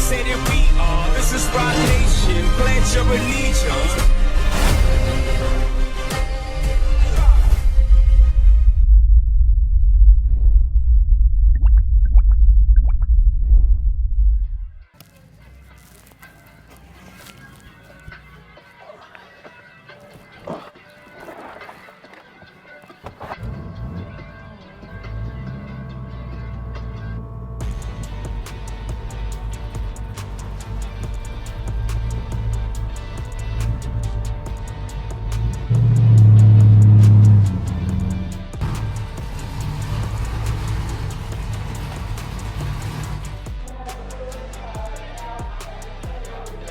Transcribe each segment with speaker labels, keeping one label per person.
Speaker 1: say that we are. This is Rock Nation, pledge your allegiance.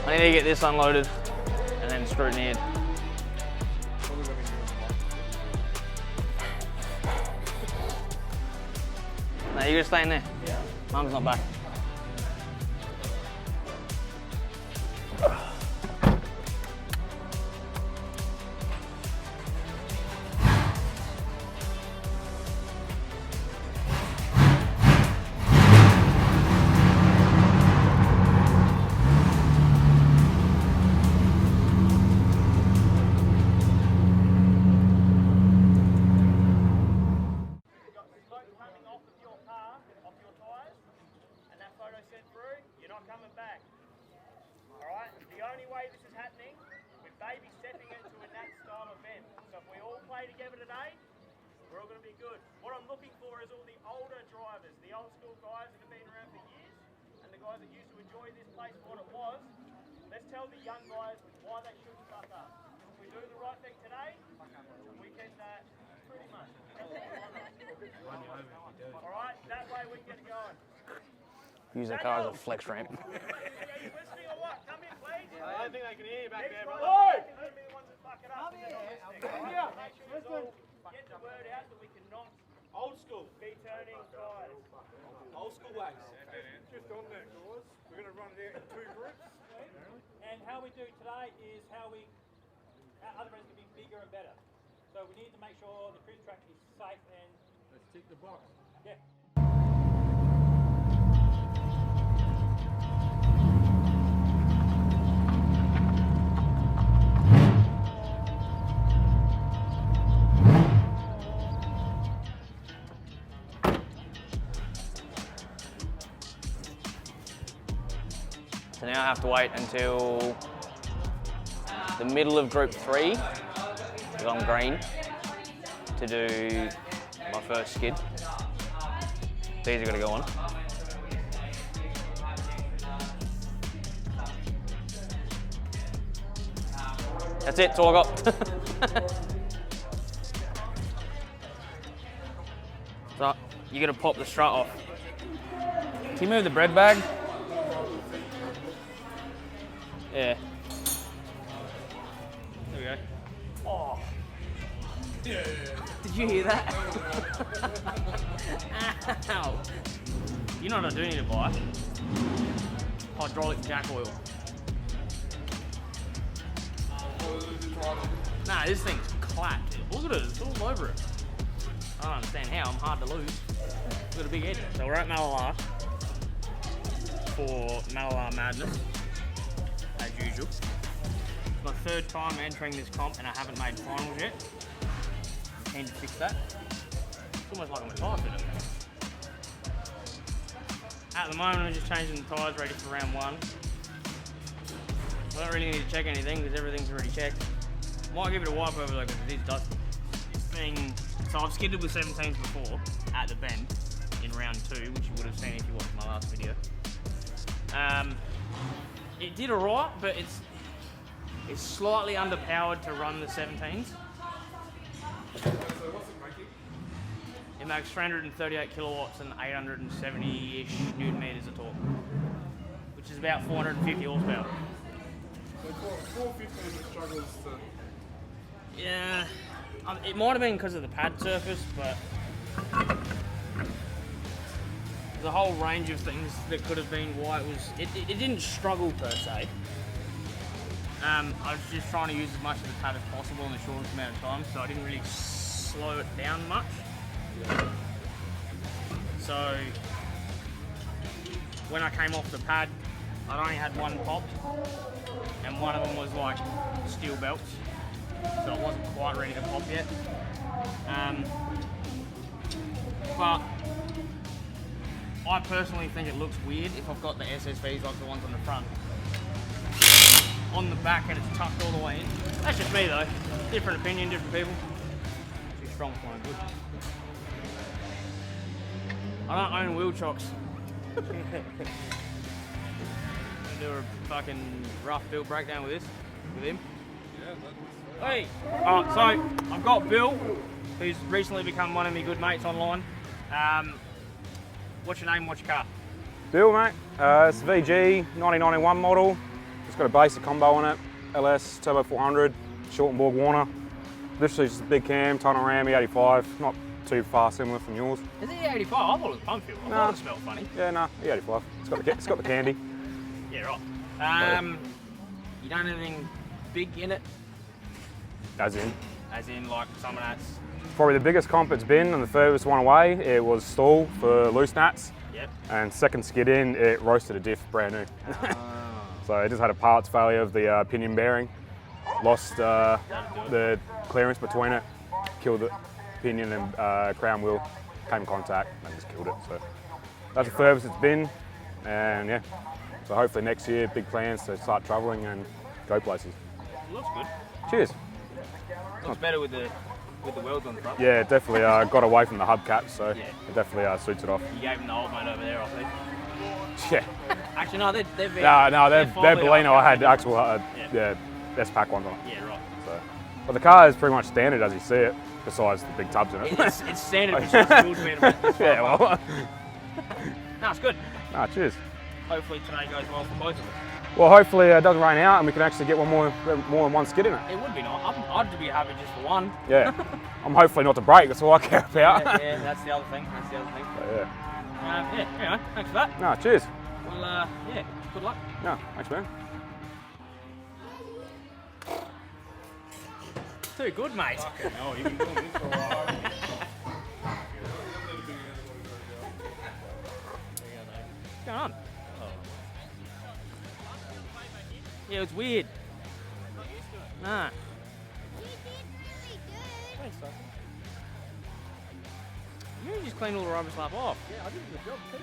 Speaker 2: I need to get this unloaded and then scrutineered. No, you're gonna stay in there. Yeah. Mum's not back.
Speaker 3: Coming back. Alright? The only way this is happening, with baby stepping into a nat style event. So if we all play together today, we're all going to be good. What I'm looking for is all the older drivers, the old school guys that have been around for years, and the guys that used to enjoy this place for what it was. Let's tell the young guys why they should suck up. If we do the right thing today, we can pretty much. Alright? That way we can get it going.
Speaker 2: Use the car as a flex ramp.
Speaker 3: Are you listening or what? Come in, please.
Speaker 4: I don't think they can hear you back there, brother.
Speaker 3: Oi! Don't be the ones that fuck it up. Make sure you all get the word out that we cannot
Speaker 4: Old school.
Speaker 3: be turning tires.
Speaker 4: Old school ways.
Speaker 5: Just on that, guys. We're going to run it out in two groups.
Speaker 6: And how we do today is how other events can be bigger and better. So we need to make sure the cruise track is safe and...
Speaker 5: Let's tick the box.
Speaker 6: Yeah.
Speaker 2: So now I have to wait until the middle of group 3, because I'm green, to do my first skid. These are going to go on. That's it, that's all I got. So you got to pop the strut off. Can you move the bread bag? Yeah. There we go. Oh. Yeah. Did you hear that? Ow. You know what I do need to buy? Hydraulic jack oil. Nah, this thing's clapped. Look at it, it's all over it. I don't understand how, I'm hard to lose. We've got a big edge. So we're at Mallala for Mallala Madness, as usual. It's my third time entering this comp and I haven't made finals yet. I'm keen to fix that. It's almost like I'm a tyre fitter. At the moment I'm just changing the tyres ready for round 1. I don't really need to check anything because everything's already checked. Might give it a wipe over though because it is dusty. So I've skidded with 17s before at the bend in round 2, which you would have seen if you watched my last video. It did alright, but it's slightly underpowered to run the 17s. It makes 338 kilowatts and 870-ish newton meters of torque, which is about 450 horsepower.
Speaker 5: So 415 struggles to...
Speaker 2: Yeah, it might have been because of the pad surface, but there's a whole range of things that could have been why it didn't struggle per se. I was just trying to use as much of the pad as possible in the shortest amount of time, so I didn't really slow it down much. So when I came off the pad I'd only had one popped, and one of them was like steel belts, so it wasn't quite ready to pop yet. But I personally think it looks weird if I've got the SSVs like the ones on the front on the back and it's tucked all the way in. That's just me though. Different opinion, different people. Too strong for my good. I don't own wheel chocks. I'm gonna do a fucking rough build breakdown with him. Hey! Alright, so I've got Bill, who's recently become one of my good mates online. What's your name, what's your car?
Speaker 7: Bill, mate. It's a VG 1991 model. It's got a basic combo on it. LS Turbo 400, short and board Warner. Literally just a big cam, tunnel ram, E85. Not too far similar from yours.
Speaker 2: Is it E85? I thought it was pump fuel. I thought it smelled funny.
Speaker 7: Yeah, no, E85. It's got the candy.
Speaker 2: Yeah, right. You don't have anything big in it?
Speaker 7: As in?
Speaker 2: As in like some of that's...
Speaker 7: Probably the biggest comp it's been and the furthest one away, it was stall for loose nats.
Speaker 2: Yep.
Speaker 7: And second skid in, it roasted a diff brand new. So it just had a parts failure of the pinion bearing. Lost the clearance between it, killed the pinion and crown wheel, came in contact and just killed it. So that's the furthest it's been, and yeah. So hopefully next year, big plans to start travelling and go places.
Speaker 2: It looks good.
Speaker 7: Cheers.
Speaker 2: Looks better with the welds on the front.
Speaker 7: Yeah, definitely got away from the hubcaps, so
Speaker 2: Yeah.
Speaker 7: it definitely suits it off.
Speaker 2: You gave them the old mate over there, I think.
Speaker 7: Yeah.
Speaker 2: Actually, no, they're
Speaker 7: No, they're
Speaker 2: Foley
Speaker 7: Bellino. I had
Speaker 2: hubcaps.
Speaker 7: actual S-Pack ones on it.
Speaker 2: Yeah, right.
Speaker 7: So, but the car is pretty much standard as you see it, besides the big tubs in it.
Speaker 2: It's standard, but it's cool to me.
Speaker 7: Yeah, well.
Speaker 2: No, it's good.
Speaker 7: Ah, cheers.
Speaker 2: Hopefully today goes well for both of us.
Speaker 7: Well, hopefully it doesn't rain out and we can actually get more than one skid in it.
Speaker 2: It would be nice. I'd be happy just for one.
Speaker 7: Yeah. I'm hopefully not to break, that's all I care about.
Speaker 2: Yeah, that's the other thing.
Speaker 7: But
Speaker 2: Yeah, anyway, thanks for that.
Speaker 7: No, cheers.
Speaker 2: Well, yeah, good luck.
Speaker 7: No, thanks, man.
Speaker 2: Too good, mate.
Speaker 5: No, you've been doing this for a while.
Speaker 2: What's going on? Yeah, it's weird. Nah. You just clean all the rubber slap off.
Speaker 5: Yeah, I did a good job too.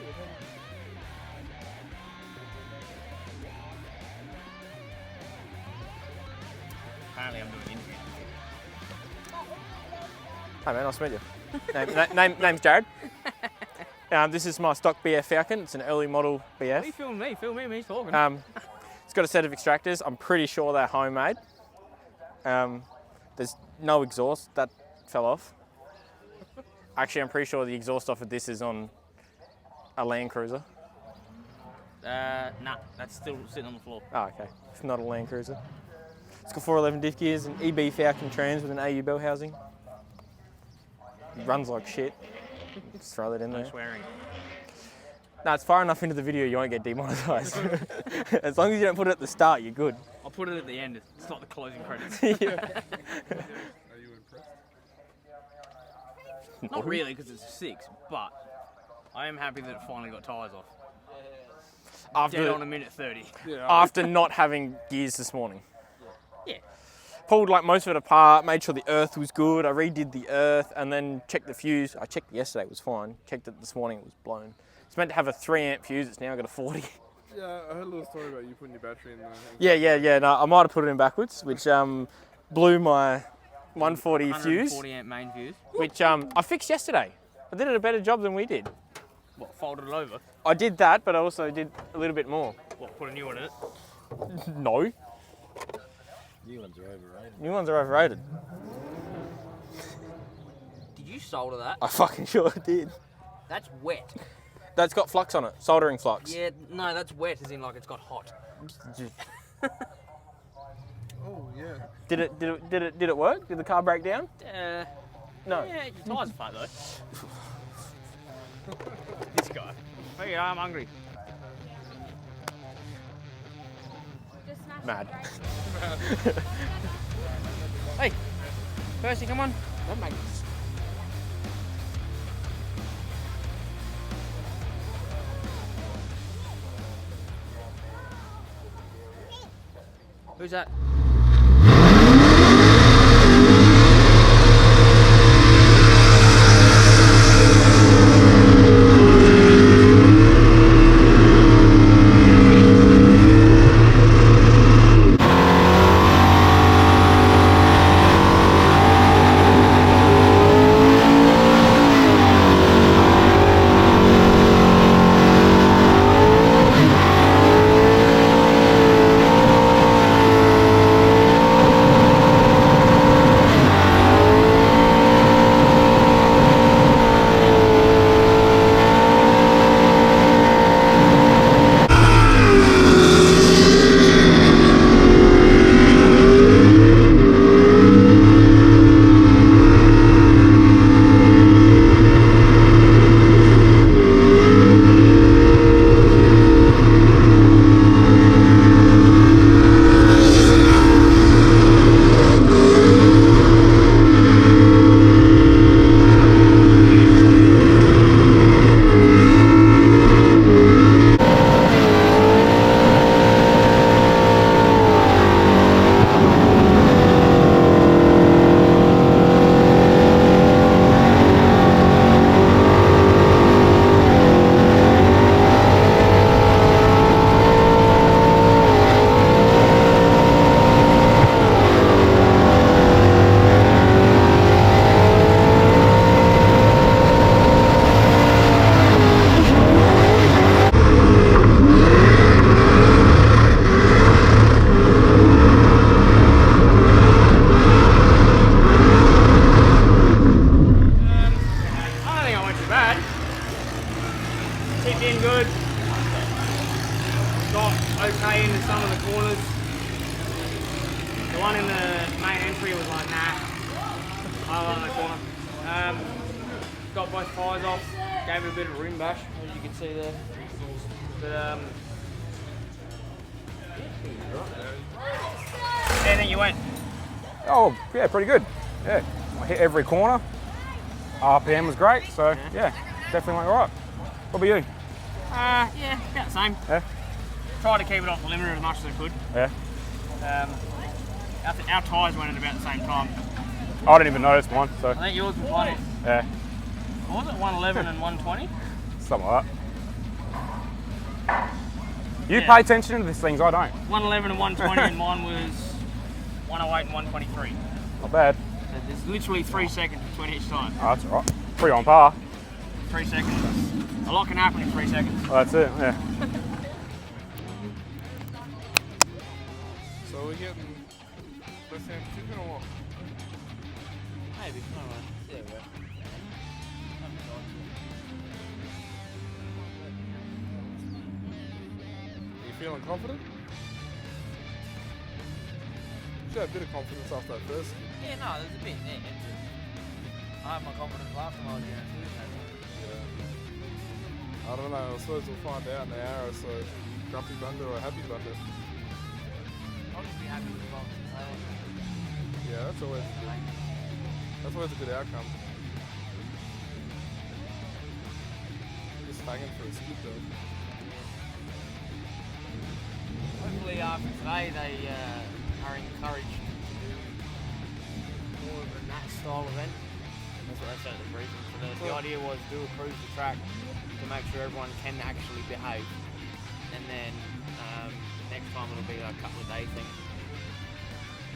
Speaker 2: Apparently I'm doing an interview.
Speaker 8: Hi man, nice to meet you. Name's Jared. This is my stock BF Falcon. It's an early model BF.
Speaker 2: He filmed me, he's talking.
Speaker 8: It's got a set of extractors. I'm pretty sure they're homemade. There's no exhaust, that fell off. Actually, I'm pretty sure the exhaust off of this is on a Land Cruiser.
Speaker 2: Nah, that's still sitting on the floor.
Speaker 8: Oh, okay. It's not a Land Cruiser. It's got 411 diff gears, an EB Falcon trans with an AU bell housing. It runs like shit. Just throw that in
Speaker 2: No
Speaker 8: there.
Speaker 2: swearing.
Speaker 8: No, it's far enough into the video you won't get demonetised. As long as you don't put it at the start, you're good.
Speaker 2: I'll put it at the end. It's not the closing credits.
Speaker 8: Yeah.
Speaker 5: Are you impressed?
Speaker 2: Not really, because it's a 6, but I am happy that it finally got tyres off. Dead on a minute 30.
Speaker 8: After not having gears this morning.
Speaker 2: Yeah.
Speaker 8: Pulled like most of it apart, made sure the earth was good. I redid the earth and then checked the fuse. I checked it yesterday, it was fine. Checked it this morning, it was blown. It's meant to have a 3 amp fuse, it's now got a 40.
Speaker 5: Yeah, I heard a little story about you putting your battery in there.
Speaker 8: Yeah, no, I might have put it in backwards, which blew my 140 fuse,
Speaker 2: 140 amp main fuse.
Speaker 8: which I fixed yesterday. I did a better job than we did.
Speaker 2: What, folded it over?
Speaker 8: I did that, but I also did a little bit more.
Speaker 2: What, put a new one in it?
Speaker 8: No.
Speaker 9: New ones are overrated.
Speaker 8: New ones are overrated.
Speaker 2: Did you solder that?
Speaker 8: I fucking sure did.
Speaker 2: That's wet.
Speaker 8: That's got flux on it, soldering flux.
Speaker 2: Yeah, no, that's wet as in like it's got hot.
Speaker 5: Oh, yeah.
Speaker 8: Did it work? Did the car break down? No.
Speaker 2: Yeah, your tyres are flat though. This guy. Hey, I'm hungry.
Speaker 8: Mad.
Speaker 2: Hey, Percy, come on. Don't make this. Who's that? Tipped in good. Got okay into some of the corners. The one in the main entry was like, nah. I like the corner. Got both tyres off. Gave it a bit of a rim bash, as you can see there. But and then you went.
Speaker 7: Oh, yeah, pretty good. Yeah, I hit every corner. RPM was great, so yeah, definitely went all right. What about you?
Speaker 2: Yeah, about the same.
Speaker 7: Yeah?
Speaker 2: Tried to keep it off the limiter as much as I could.
Speaker 7: Yeah?
Speaker 2: Our tyres went at about the same time.
Speaker 7: I didn't even notice mine, so.
Speaker 2: I think yours was one.
Speaker 7: Yeah.
Speaker 2: What was it, 111 and 120?
Speaker 7: Something like that. You
Speaker 2: Yeah.
Speaker 7: pay attention to these things, I don't.
Speaker 2: 111 and 120 and mine was 108 and 123.
Speaker 7: Not bad.
Speaker 2: So there's literally 3 seconds between each time.
Speaker 7: Oh, that's all right. Pretty on par.
Speaker 2: 3 seconds. A lot can happen in 3 seconds.
Speaker 7: Well, that's it, yeah.
Speaker 5: So we're getting less than chicken or what?
Speaker 9: Maybe, alright. Yeah, we go.
Speaker 5: Are you feeling confident? You should have a bit of confidence after that first.
Speaker 9: Yeah, no, there's a bit there. I had my confidence last time I was here.
Speaker 5: I don't know, I suppose we'll find out in an hour or so. Grumpy Bunda or Happy Bunda.
Speaker 9: I'll just be happy with the box.
Speaker 5: Yeah, that's always a good outcome. Just hanging for a skip though.
Speaker 9: Hopefully after today they are encouraged to do more of a nat style event. That's what they said at the briefing. So the idea was do a cruise the track to make sure everyone can actually behave. And then next time it'll be a couple of day thing.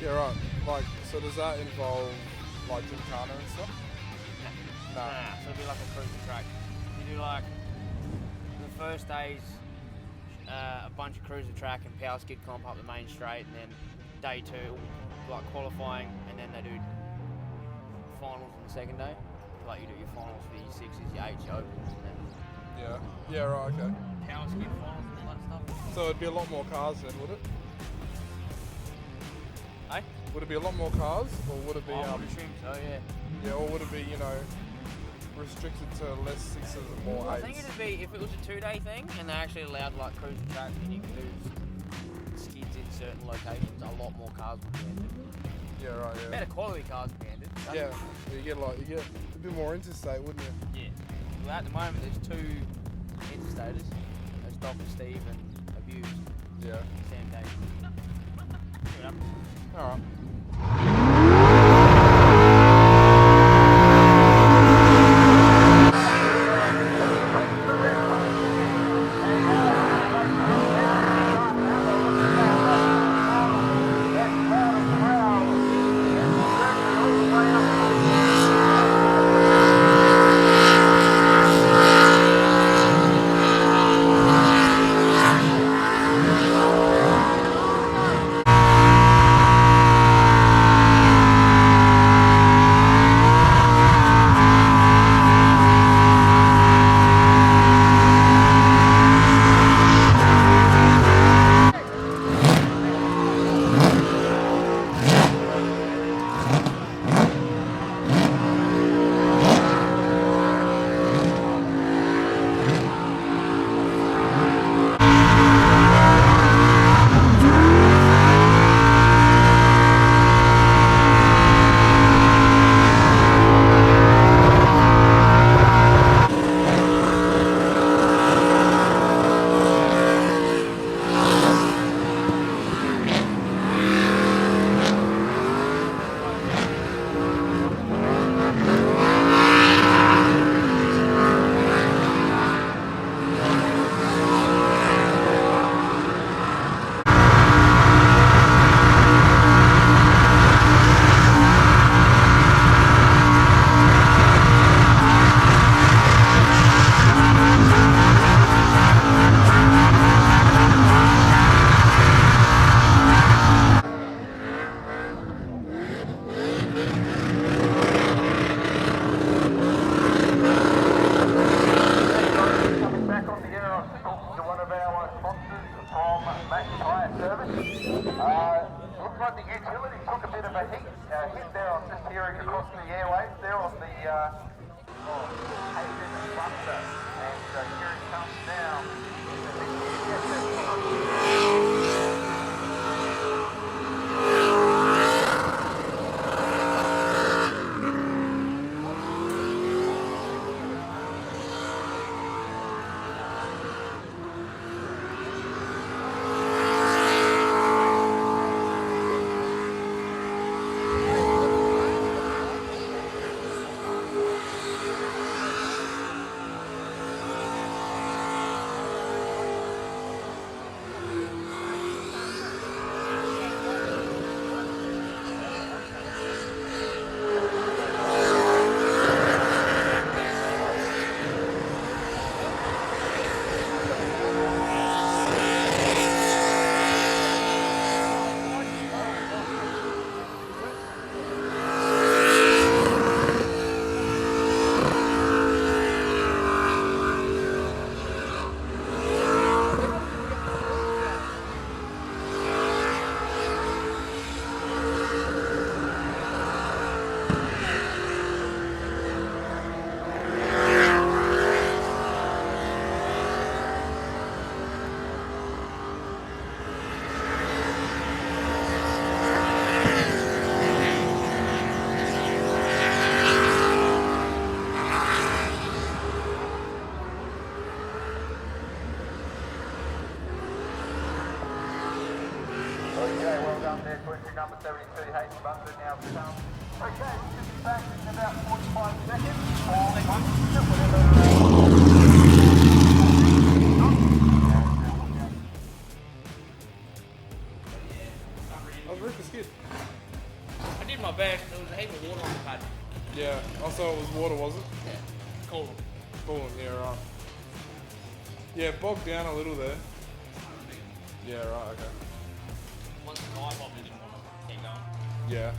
Speaker 5: Yeah, right. Like, so does that involve like gymkhana and stuff? No.
Speaker 9: So it'll be like a cruise the track. You do like the first day's a bunch of cruise the track and power skid comp up the main straight, and then day 2 like qualifying, and then they do finals on the second day. Like you do your finals for your 6s, your 8s, your opens, and then
Speaker 5: Yeah, right, okay.
Speaker 9: power skid finals and all that stuff.
Speaker 5: So it'd be a lot more cars then, would it?
Speaker 9: Eh?
Speaker 5: Would it be a lot more cars, or would it be
Speaker 9: I would assume so, yeah.
Speaker 5: yeah, or would it be, you know, restricted to less 6s and more 8s?
Speaker 9: I think it'd be, if it was a 2-day thing and they actually allowed like cruise the track and you could do skids in certain locations, a lot more cars would be entered.
Speaker 5: Yeah, right, yeah.
Speaker 9: Better quality cars would be entered.
Speaker 5: Yeah, you get a bit more interstate, wouldn't you?
Speaker 9: Yeah. Well, at the moment there's 2 interstaters. There's Dr. Steve and Abused.
Speaker 5: Yeah.
Speaker 9: Sam Davis.
Speaker 5: All right.
Speaker 10: Looks like the utility took a bit of a hit there. I'm just hearing across the airwaves there on the Hayden Buster. And here it comes now. Okay, well done there, question number 72, Hayden Buster now comes. Okay, we should be back in about 45 seconds.
Speaker 5: I was Rufus Kid.
Speaker 9: I did my best. There was a heap of water on the pad.
Speaker 5: Yeah, I saw it was water, was it?
Speaker 9: Yeah. Cool.
Speaker 5: Cooling, yeah, right. Yeah, bogged down a little there. Yeah, right, okay.
Speaker 9: Once the guy popped, didn't want to keep going.
Speaker 5: Yeah.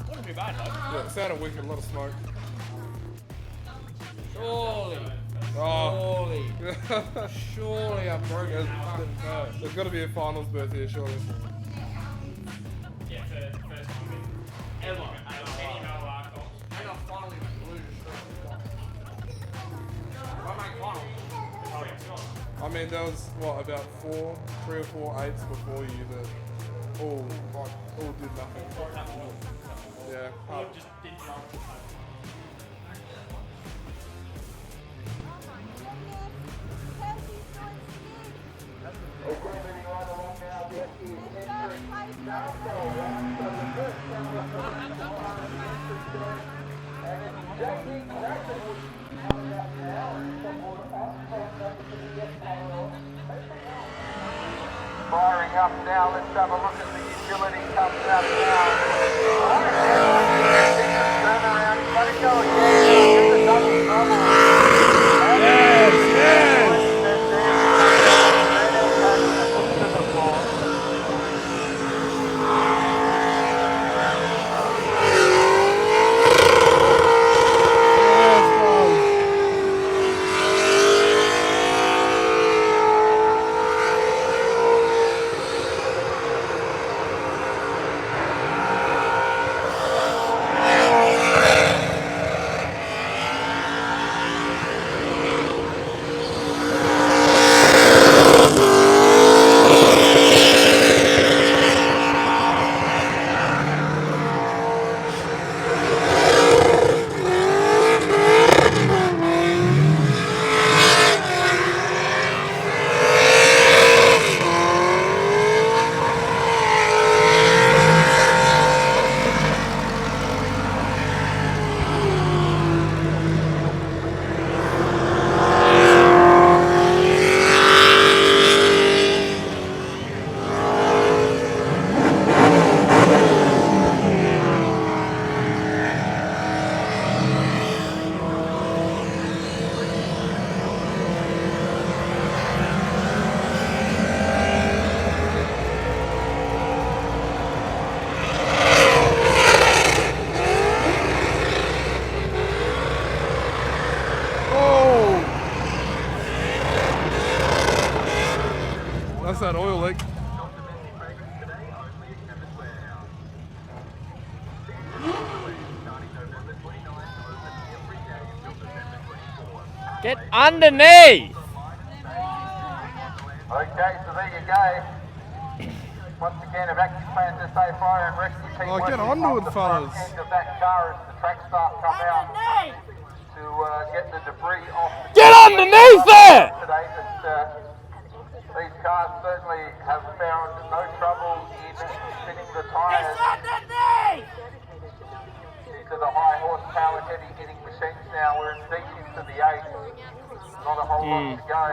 Speaker 9: Wouldn't be bad though.
Speaker 5: Yeah, it sounded wicked, a lot of smoke.
Speaker 9: Surely.
Speaker 5: Oh.
Speaker 9: Surely I broke his fucking toe.
Speaker 5: There's got to be a finals berth here, surely.
Speaker 3: Yeah, for the first time
Speaker 9: Ever.
Speaker 3: any Mallala comps.
Speaker 9: And I finally lose a streak. If I make finals.
Speaker 3: Oh, yeah, sure.
Speaker 5: I mean, there was, what, about 3 or 4 eights before you that all did nothing. Yeah.
Speaker 3: Just didn't jump.
Speaker 10: Okay, moving right along now, the SQ Firing up now, let's have a look at the utility comes out now. Turn around, let it go again. Get the double trouble.
Speaker 5: Yes, yes. That's that oil leak.
Speaker 8: Get underneath!
Speaker 10: Okay, so there you go. Once again, evacuation plans to stay fire and rescue team.
Speaker 5: Oh, get onto it, fellas.
Speaker 10: End of that car as the track staff come out to get the debris off.
Speaker 8: Get underneath there!
Speaker 10: Today, but these cars certainly have found no trouble in spinning the tyres. These are the high horsepower, heavy hitting machines now. We're deep into the 8th. Not a whole lot to go.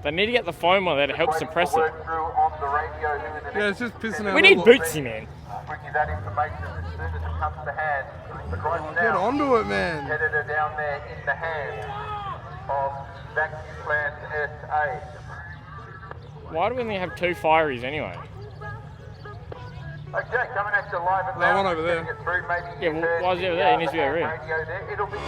Speaker 8: They need to get the foam on there to help suppress it.
Speaker 5: Yeah, it's just pissing out.
Speaker 8: We need Bootsy, man.
Speaker 10: Bring you that information as soon as it comes to hand. But right now,
Speaker 5: Get onto it, man.
Speaker 10: headed her down there in the hands of Vacuum Plant SA.
Speaker 8: Why do we only have 2 fireys anyway?
Speaker 10: Okay, coming at you live and
Speaker 5: That
Speaker 10: loud.
Speaker 5: one over there.
Speaker 10: Getting it through, maybe
Speaker 8: Yeah, well, why is it over there? It needs to be over here.
Speaker 10: radio there. It'll be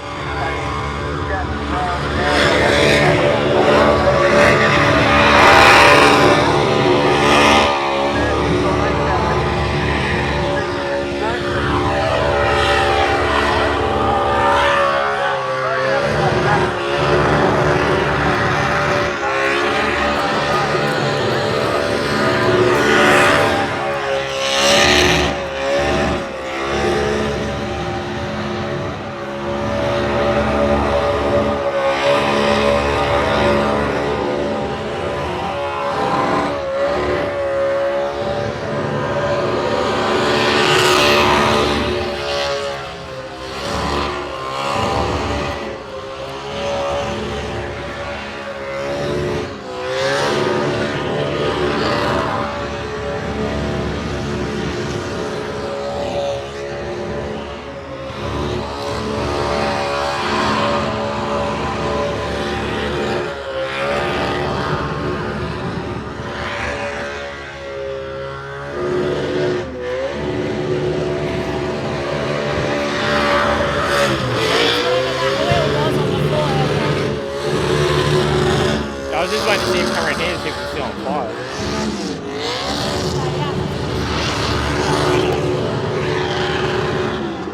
Speaker 8: I was just waiting to see him come around here to see if it's still on fire.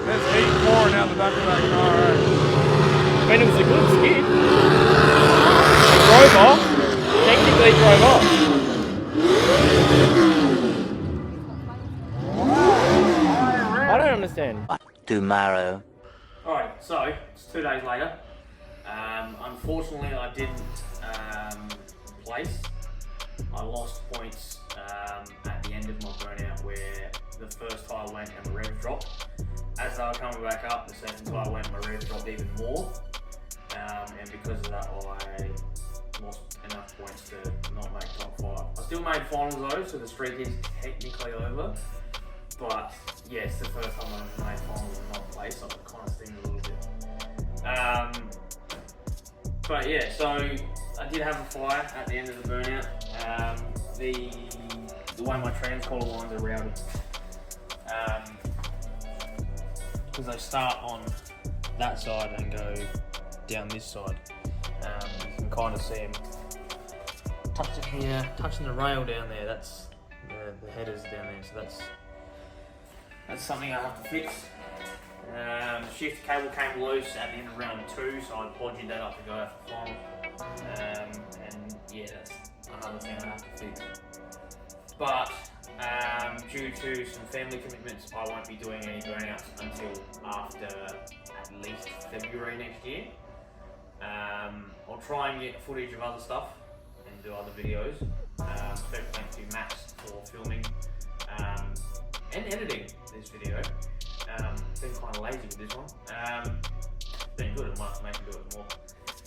Speaker 5: There's heat pouring out the back of that car, right?
Speaker 8: I mean, it was a good skid. It drove off. Technically, it drove off. I don't understand.
Speaker 11: Tomorrow.
Speaker 9: Alright, so it's 2 days later. Unfortunately, I didn't place. I lost points at the end of my burnout where the first tyre went and the rev dropped.
Speaker 2: as they were coming back up, the second tire went, my rev dropped even more. And because of that, I lost enough points to not make top 5. I still made finals though, so the streak is technically over. But yeah, it's the first time I've made finals and not placed, so it kind of stings a little bit. But yeah, so I did have a fire at the end of the burnout. The way my transcollar lines are routed, because they start on that side and go down this side. You can kind of see them touching here, touching the rail down there. That's the headers down there, so that's something I have to fix. The shift cable came loose at the end of round 2, so I podged that up to go out for final. And yeah, that's another thing I have to fix. But due to some family commitments, I won't be doing any burnouts until after at least February next year. I'll try and get footage of other stuff and do other videos. Special thanks to Max for filming and editing this video. Been kind of lazy with this one. Been good, it might make me do it more.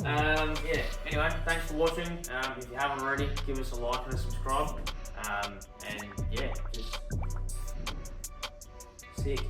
Speaker 2: Yeah, anyway, thanks for watching. If you haven't already, give us a like and a subscribe. And yeah, just sick.